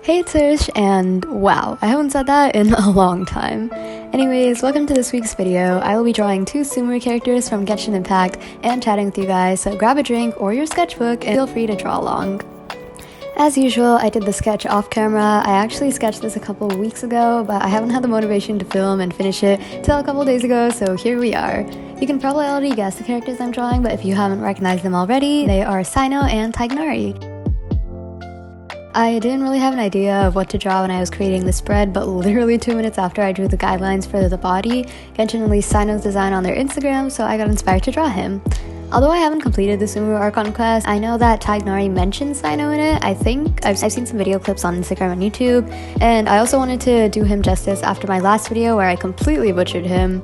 Hey it's Hirsch, and wow, I haven't said that in a long time. Anyways, welcome to this week's video. I will be drawing two summary characters from Genshin Impact and chatting with you guys, so grab a drink or your sketchbook and feel free to draw along. As usual, I did the sketch off camera. I actually sketched this a couple weeks ago, but I haven't had the motivation to film and finish it till a couple days ago, so here we are. You can probably already guess the characters I'm drawing, but if you haven't recognized them already, they are Cyno and Tighnari. I didn't really have an idea of what to draw when I was creating the spread, but literally 2 minutes after I drew the guidelines for the body, Genshin released Cyno's design on their Instagram, so I got inspired to draw him. Although I haven't completed the Sumu Archon quest, I know that Tighnari mentions Cyno in it. I think I've seen some video clips on Instagram and YouTube, and I also wanted to do him justice after my last video where I completely butchered him.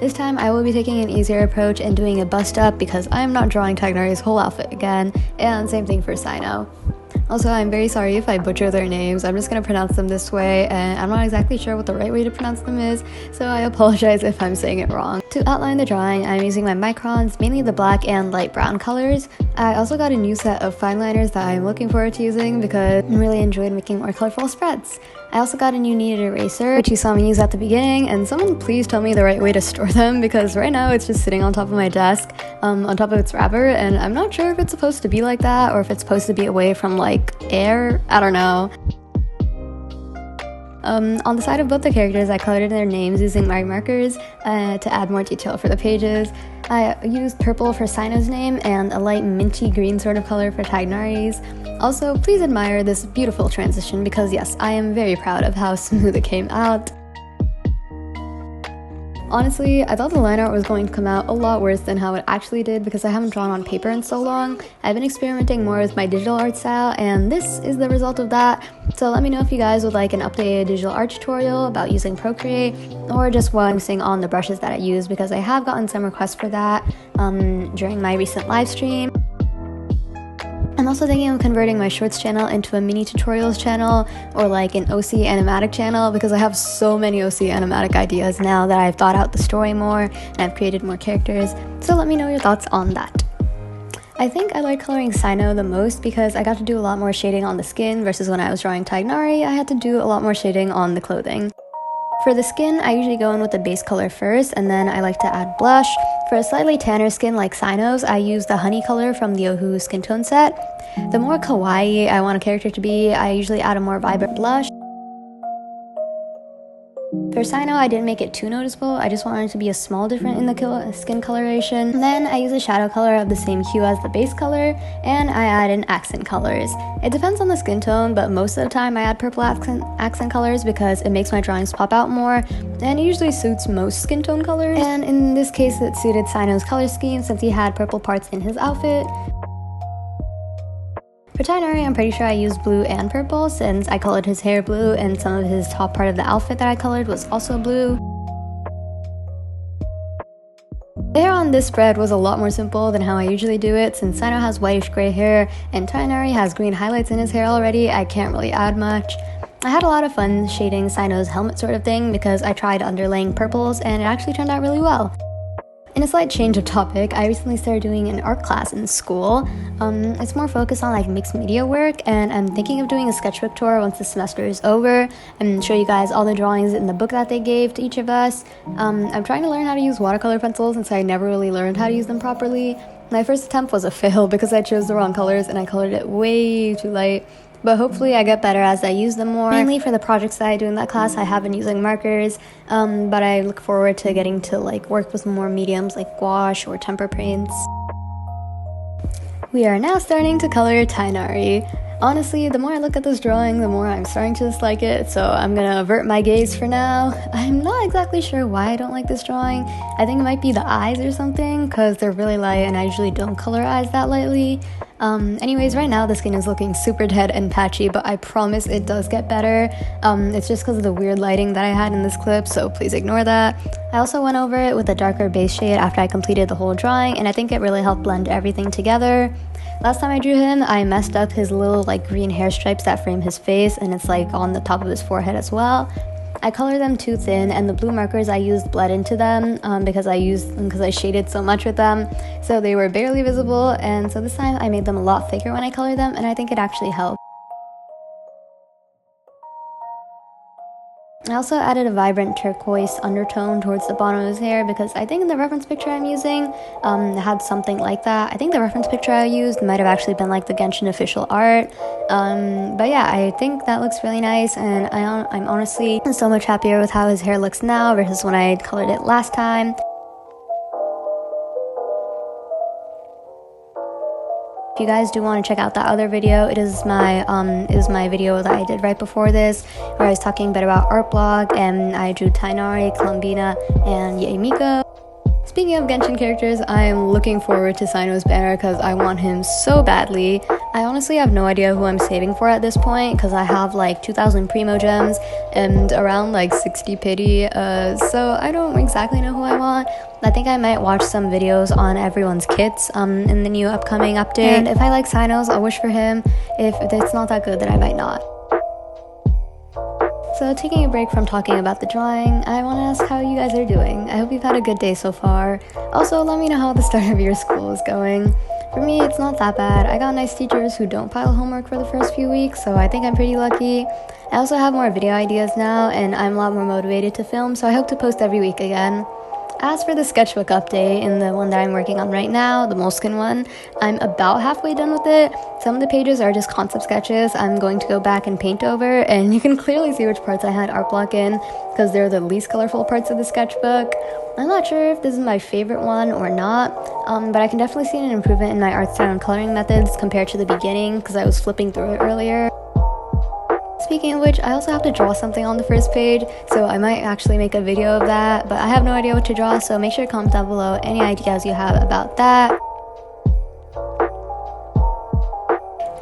This time I will be taking an easier approach and doing a bust up because I am not drawing Tighnari's whole outfit again, and same thing for Cyno. Also, I'm very sorry if I butcher their names. I'm just going to pronounce them this way, and I'm not exactly sure what the right way to pronounce them is, so I apologize if I'm saying it wrong. To outline the drawing, I'm using my microns, mainly the black and light brown colors. I also got a new set of fine liners that I'm looking forward to using because I really enjoyed making more colorful spreads. I also got a new kneaded eraser, which you saw me use at the beginning, and someone please tell me the right way to store them because right now it's just sitting on top of my desk, on top of its wrapper, and I'm not sure if it's supposed to be like that or if it's supposed to be away from like air. I don't know. On the side of both the characters, I colored in their names using my markers to add more detail for the pages. I used purple for Cyno's name and a light minty green sort of color for Tighnari's. Also, please admire this beautiful transition because yes, I am very proud of how smooth it came out. Honestly, I thought the line art was going to come out a lot worse than how it actually did because I haven't drawn on paper in so long. I've been experimenting more with my digital art style, and this is the result of that. So let me know if you guys would like an updated digital art tutorial about using Procreate, or just one focusing on the brushes that I use because I have gotten some requests for that during my recent live stream. I'm also thinking of converting my shorts channel into a mini tutorials channel or like an OC animatic channel because I have so many OC animatic ideas now that I've thought out the story more and I've created more characters, so let me know your thoughts on that. I think I like coloring Cyno the most because I got to do a lot more shading on the skin versus when I was drawing Tighnari, I had to do a lot more shading on the clothing. For the skin, I usually go in with the base color first, and then I like to add blush. For a slightly tanner skin like Cyno's, I use the honey color from the Ohu skin tone set. The more kawaii I want a character to be, I usually add a more vibrant blush. For Cyno, I didn't make it too noticeable, I just wanted it to be a small difference in the skin coloration. And then I use a shadow color of the same hue as the base color, and I add in accent colors. It depends on the skin tone, but most of the time I add purple accent colors because it makes my drawings pop out more, and it usually suits most skin tone colors. And in this case, it suited Cyno's color scheme since he had purple parts in his outfit. For Tighnari, I'm pretty sure I used blue and purple since I colored his hair blue and some of his top part of the outfit that I colored was also blue. The hair on this spread was a lot more simple than how I usually do it since Cyno has whitish gray hair and Tighnari has green highlights in his hair already. I can't really add much. I had a lot of fun shading Cyno's helmet sort of thing because I tried underlaying purples and it actually turned out really well. In a slight change of topic, I recently started doing an art class in school. It's more focused on like mixed media work, and I'm thinking of doing a sketchbook tour once the semester is over and show you guys all the drawings in the book that they gave to each of us. I'm trying to learn how to use watercolor pencils since I never really learned how to use them properly. My first attempt was a fail because I chose the wrong colors and I colored it way too light. But hopefully I get better as I use them more. Mainly for the projects that I do in that class, I have been using markers, but I look forward to getting to like work with more mediums like gouache or tempera paints. We are now starting to color Tighnari. Honestly, the more I look at this drawing, the more I'm starting to dislike it, so I'm gonna avert my gaze for now. I'm not exactly sure why I don't like this drawing. I think it might be the eyes or something, because they're really light and I usually don't color eyes that lightly. Anyways, right now the skin is looking super dead and patchy, but I promise it does get better. It's just because of the weird lighting that I had in this clip, so please ignore that. I also went over it with a darker base shade after I completed the whole drawing, and I think it really helped blend everything together. Last time I drew him, I messed up his little like green hair stripes that frame his face, and it's like on the top of his forehead as well. I colored them too thin, and the blue markers I used bled into them because I shaded so much with them, so they were barely visible. And so this time I made them a lot thicker when I colored them, and I think it actually helped. I also added a vibrant turquoise undertone towards the bottom of his hair because I think in the reference picture I'm using it had something like that. I think the reference picture I used might have actually been like the Genshin official art. But yeah, I think that looks really nice, and I'm honestly so much happier with how his hair looks now versus when I colored it last time. If you guys do want to check out that other video, it is my video that I did right before this, where I was talking a bit about art blog, and I drew Tighnari, Columbina, and Yaemiko. Speaking of Genshin characters, I am looking forward to Cyno's banner because I want him so badly. I honestly have no idea who I'm saving for at this point because I have like 2,000 primo gems and around like 60 pity, so I don't exactly know who I want. I think I might watch some videos on everyone's kits in the new upcoming update, and if I like Cyno's, I'll wish for him. If it's not that good, then I might not. So taking a break from talking about the drawing, I want to ask how you guys are doing. I hope you've had a good day so far. Also, let me know how the start of your school is going. For me, it's not that bad. I got nice teachers who don't pile homework for the first few weeks, so I think I'm pretty lucky. I also have more video ideas now, and I'm a lot more motivated to film, so I hope to post every week again. As for the sketchbook update, in the one that I'm working on right now, the Moleskine one, I'm about halfway done with it. Some of the pages are just concept sketches I'm going to go back and paint over, and you can clearly see which parts I had art block in, because they're the least colorful parts of the sketchbook. I'm not sure if this is my favorite one or not, but I can definitely see an improvement in my art style and coloring methods compared to the beginning, because I was flipping through it earlier. Speaking of which, I also have to draw something on the first page, so I might actually make a video of that, but I have no idea what to draw, so make sure to comment down below any ideas you have about that.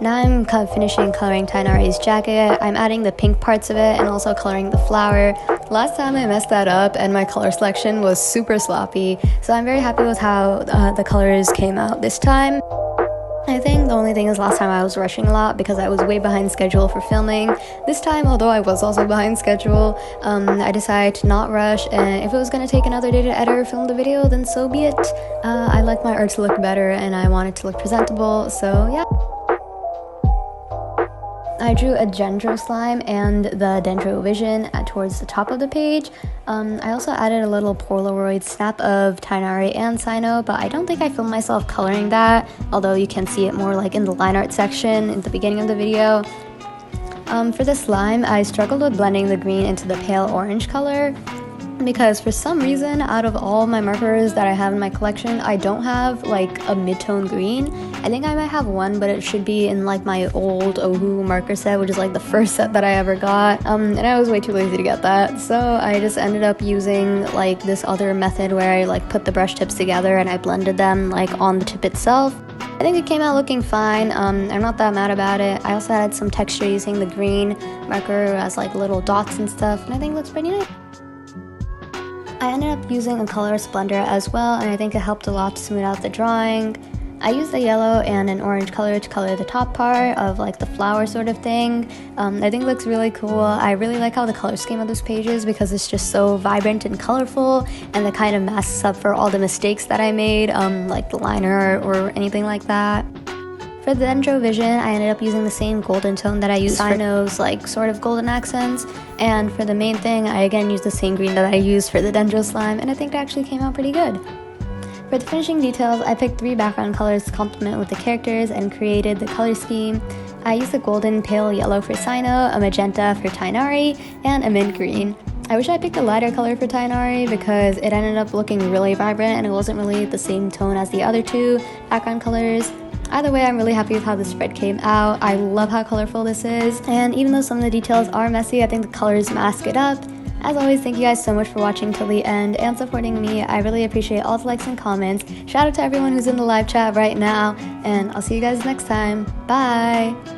Now I'm finishing coloring Tighnari's jacket. I'm adding the pink parts of it and also coloring the flower. Last time I messed that up and my color selection was super sloppy, so I'm very happy with how the colors came out this time. I think the only thing is last time I was rushing a lot because I was way behind schedule for filming. This time, although I was also behind schedule, I decided to not rush, and if it was going to take another day to edit or film the video, then so be it. I like my art to look better and I want it to look presentable, so yeah. I drew a Dendro slime and the Dendro vision towards the top of the page. I also added a little Polaroid snap of Tighnari and Cyno, but I don't think I filmed myself coloring that, although you can see it more like in the line art section in the beginning of the video. For the slime, I struggled with blending the green into the pale orange color, because for some reason, out of all my markers that I have in my collection, I don't have like a mid-tone green. I think I might have one, but it should be in like my old Ohu marker set, which is like the first set that I ever got, and I was way too lazy to get that, so I just ended up using like this other method where I like put the brush tips together and I blended them like on the tip itself. I think it came out looking fine. I'm not that mad about it. I also added some texture using the green marker as like little dots and stuff, and I think it looks pretty nice. I ended up using a color splendor as well, and I think it helped a lot to smooth out the drawing. I used a yellow and an orange color to color the top part of like the flower sort of thing. I think it looks really cool. I really like how the color scheme of this page is because it's just so vibrant and colorful, and it kind of masks up for all the mistakes that I made, like the liner or anything like that. For the Dendro vision, I ended up using the same golden tone that I used for Cyno's like sort of golden accents, and for the main thing, I again used the same green that I used for the Dendro slime, and I think it actually came out pretty good. For the finishing details, I picked 3 background colors to complement with the characters and created the color scheme. I used a golden pale yellow for Cyno, a magenta for Tighnari, and a mint green. I wish I picked a lighter color for Tighnari because it ended up looking really vibrant and it wasn't really the same tone as the other 2 background colors. Either way, I'm really happy with how this spread came out. I love how colorful this is, and even though some of the details are messy, I think the colors mask it up. As always, thank you guys so much for watching till the end and supporting me. I really appreciate all the likes and comments. Shout out to everyone who's in the live chat right now, and I'll see you guys next time. Bye!